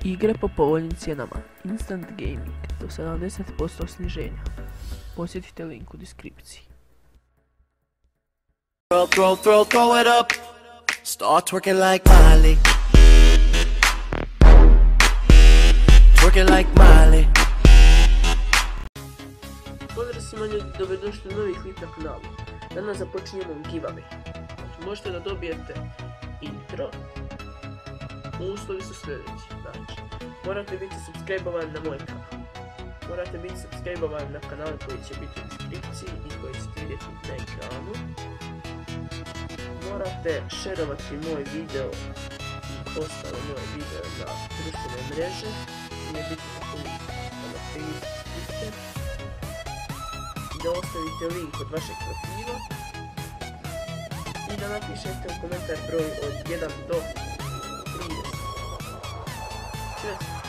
Igre po povoljnim cijenama. Instant gaming do 70% sniženja. Posjetite link u deskripciji. Throw it up. Start twerking like Miley. Twerking like Miley. Pozdrav svima ljudi, dobrodošli u novi klip na kanalu. Danas započinjemo giveaway. Znači, možete da dobijete intro. Uslovi su sljedeći. Znači, morate biti subscribe-ovani na moj kanal. Morate biti subscribe-ovani na kanal koji će biti u deskripciji i koji ćete vidjeti na ekranu. Morate šerovati moj video i ostale moje video na društvene mreže. Nije bitno link na Facebook. Da ostavite link od vašeg profila i da napišete u komentar broj od 1 do 30. Čest!